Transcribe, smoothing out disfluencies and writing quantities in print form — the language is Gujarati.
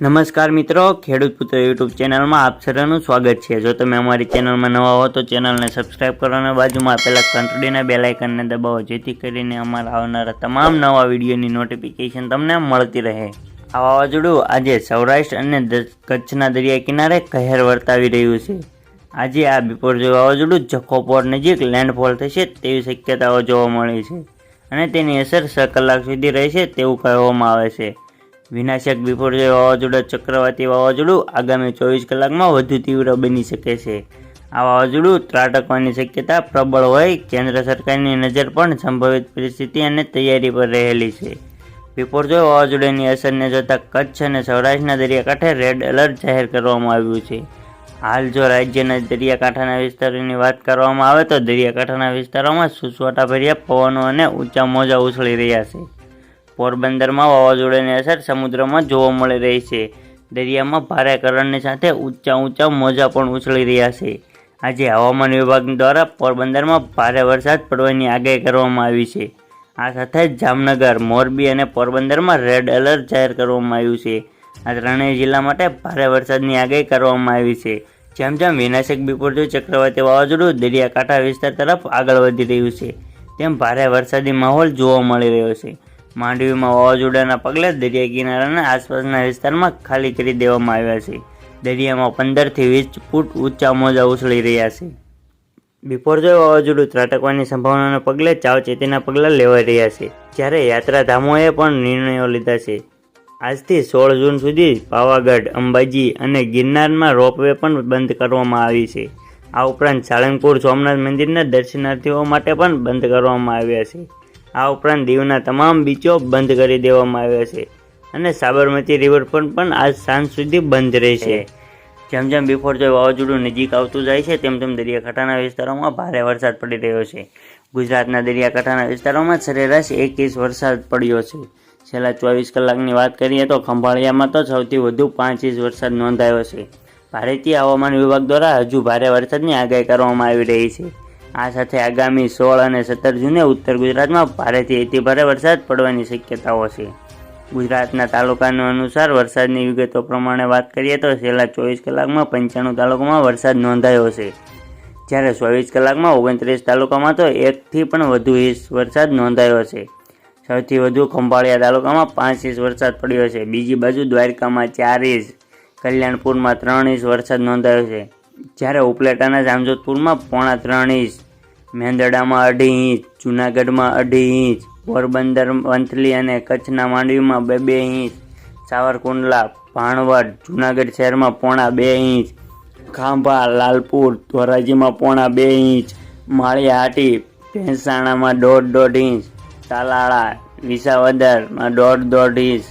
નમસ્કાર મિત્રો, ખેડૂત પુત્ર યુટ્યુબ ચેનલમાં આપ સર્વનું સ્વાગત છે। જો તમે અમારી ચેનલમાં નવા હો તો ચેનલને સબસ્ક્રાઇબ કરો અને બાજુમાં આપેલા ઘંટડીના બેલ આઇકનને દબાવો, જેથી કરીને અમારા આવનારા તમામ નવા વિડીયોની નોટિફિકેશન તમને મળતી રહે। આ વાવાઝોડું આજે સૌરાષ્ટ્ર અને કચ્છના દરિયા કિનારે કહેર વર્તાવી રહ્યું છે। આજે આ બિપોરજોય વાવાઝોડું જખો પોર્ટ નજીક લેન્ડફોલ થશે તેવી શક્યતાઓ જોવા મળી છે અને તેની અસર 6 કલાક સુધી રહેશે તેવું કહેવામાં આવે છે। વિનાશક બિપોરજોય વાવાઝોડા ચક્રવાતી વાવાઝોડું આગામી 24 કલાકમાં વધુ તીવ્ર બની શકે છે। આ વાવાઝોડું ત્રાટકવાની શક્યતા પ્રબળ હોય, કેન્દ્ર સરકારની નજર પણ સંભવિત પરિસ્થિતિ અને તૈયારી પર રહેલી છે। બિપોરજોય વાવાઝોડાની અસરને જોતા કચ્છ અને સૌરાષ્ટ્રના દરિયાકાંઠે રેડ એલર્ટ જાહેર કરવામાં આવ્યું છે। હાલ જો રાજ્યના દરિયાકાંઠાના વિસ્તારોની વાત કરવામાં આવે તો દરિયાકાંઠાના વિસ્તારોમાં સુસવાટાભર્યા પવનો અને ઊંચા મોજા ઉછળી રહ્યા છે। પોરબંદરમાં વાવાઝોડાની અસર સમુદ્રમાં જોવા મળી રહી છે। દરિયામાં ભારે કરંટની સાથે ઊંચા મોજા પણ ઉછળી રહ્યા છે। આજે હવામાન વિભાગ દ્વારા પોરબંદરમાં ભારે વરસાદ પડવાની આગાહી કરવામાં આવી છે। આ સાથે જ જામનગર, મોરબી અને પોરબંદરમાં રેડ એલર્ટ જાહેર કરવામાં આવ્યું છે। આ ત્રણેય જિલ્લા માટે ભારે વરસાદની આગાહી કરવામાં આવી છે। જેમ જેમ વિનાશક બિપોરજોય ચક્રવાતી વાવાઝોડું દરિયાકાંઠા વિસ્તાર તરફ આગળ વધી રહ્યું છે તેમ ભારે વરસાદી માહોલ જોવા મળી રહ્યો છે। માંડવીમાં વાવાઝોડાના પગલે દરિયા કિનારાના આસપાસના વિસ્તારમાં ખાલી કરી દેવામાં આવ્યા છે। દરિયામાં 15 થી 20 ફૂટ ઊંચા મોજા ઉછળી રહ્યા છે। બિપોરજોય વાવાઝોડું ત્રાટકવાની સંભાવનાને પગલે સાવચેતીના પગલાં લેવાઈ રહ્યા છે, જ્યારે યાત્રાધામોએ પણ નિર્ણયો લીધા છે। આજથી 16 જૂન સુધી પાવાગઢ, અંબાજી અને ગિરનારમાં રોપવે પણ બંધ કરવામાં આવી છે। આ ઉપરાંત સાળંગપુર સોમનાથ મંદિરના દર્શનાર્થીઓ માટે પણ બંધ કરવામાં આવ્યા છે। આ ઉપરાંત દીવના તમામ બીચો બંધ કરી દેવામાં આવ્યા છે અને સાબરમતી રિવરફ્રન્ટ પણ આજ સાંજ સુધી બંધ રહેશે। જેમ જેમ બિપોરજોય વાવાઝોડું નજીક આવતું જાય છે તેમ તેમ દરિયાકાંઠાના વિસ્તારોમાં ભારે વરસાદ પડી રહ્યો છે। ગુજરાતના દરિયાકાંઠાના વિસ્તારોમાં સરેરાશ 1 ઇંચ વરસાદ પડ્યો છે। છેલ્લા 24 કલાકની વાત કરીએ તો ખંભાળિયામાં તો સૌથી વધુ 5 ઇંચ વરસાદ નોંધાયો છે। ભારતીય હવામાન વિભાગ દ્વારા હજુ ભારે વરસાદની આગાહી કરવામાં આવી રહી છે। આ સાથે આગામી 16 અને 17 જૂને ઉત્તર ગુજરાતમાં ભારેથી અતિભારે વરસાદ પડવાની શક્યતાઓ છે। ગુજરાતના તાલુકાનો અનુસાર વરસાદની વિગતો પ્રમાણે વાત કરીએ તો છેલ્લા 24 કલાકમાં 95 તાલુકામાં વરસાદ નોંધાયો છે, જ્યારે 24 કલાકમાં 29 તાલુકામાં તો 1 થી પણ વધુ ઇંચ વરસાદ નોંધાયો છે। સૌથી વધુ ખંભાળિયા તાલુકામાં 5 ઇંચ વરસાદ પડ્યો છે। બીજી બાજુ દ્વારકામાં 4 ઇંચ, કલ્યાણપુરમાં 3 ઇંચ વરસાદ નોંધાયો છે, જ્યારે ઉપલેટાના જામજોધપુરમાં 3.5 ઇંચ, મેંદરડામાં 2.5 ઇંચ, જૂનાગઢમાં 2.5 ઇંચ, પોરબંદર, વંથલી અને કચ્છના માંડવીમાં 2 ઇંચ, સાવરકુંડલા, ભાણવડ, જૂનાગઢ શહેરમાં 2.5 ઇંચ, ખાંભા, લાલપુર, ધોરાજીમાં 2.5 ઇંચ, માળિયાહાટી, ભેંસાણામાં 1.5 ઇંચ, તાલાળા, વિસાવદરમાં 1.5 ઇંચ,